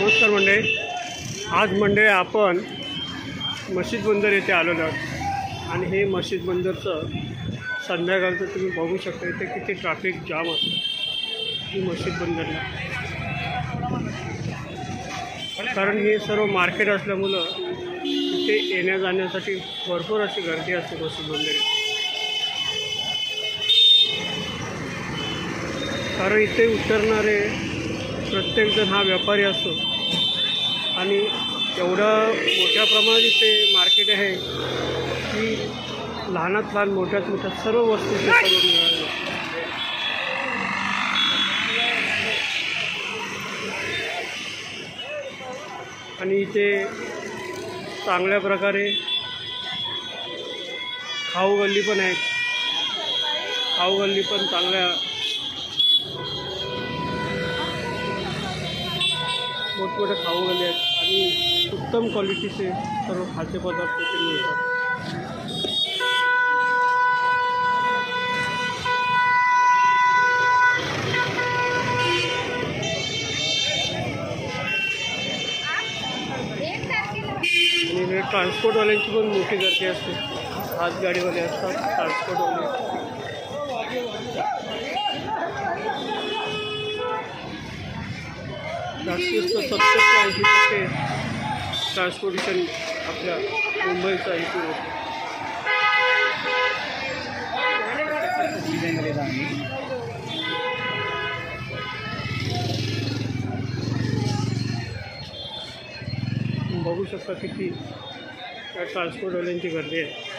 नमस्कार मंडळी, आज मंडळी आपण मशीद बंदर येथे आलेलो आहोत आणि हे मशीद बंदरचं संध्याकाळचं तुम्ही बघू शकता इथे किती ट्रॅफिक जाम असतं ही मशीद बंदरला, कारण हे सर्व मार्केट असल्यामुळं इथे येण्या जाण्यासाठी भरपूर अशी गर्दी असते मशीद बंदर. कारण इथे उतरणारे प्रत्येकजण हा व्यापारी असतो आणि एवढं मोठ्या प्रमाणात इथे मार्केट आहे की लहानात लहान मोठ्यात मोठ्या सर्व वस्तू इथे सर्व मिळाल्या. आणि इथे चांगल्या प्रकारे खाऊ गल्ली पण आहेत. खाऊ गल्ली पण चांगल्या मोठमोठे खाऊ गल्ली आहेत आणि उत्तम क्वालिटीचे सर्व खाद्यपदार्थ इथे मिळतात. आणि हे ट्रान्सपोर्टवाल्यांची पण मोठी गर्दी असते. हातगाडीवाले असतात, ट्रान्सपोर्टवाले. जास्तीत जास्त 70-80% ट्रान्सपोर्टेशन आपल्या मुंबईचं इथून होतं. बघू शकता किती ट्रान्सपोर्टवाल्यांची गर्दी आहे.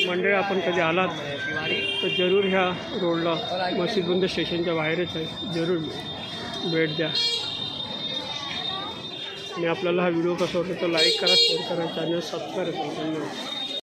मंडळी, आपण कधी आलात तर जरूर ह्या रोडला मशीद बंदर स्टेशनच्या बाहेरच आहे, जरूर भेट द्या. आणि आपल्याला हा व्हिडिओ कसा वाटतो तो लाईक करा, शेअर करा, चॅनल सबस्क्राईब करा. धन्यवाद.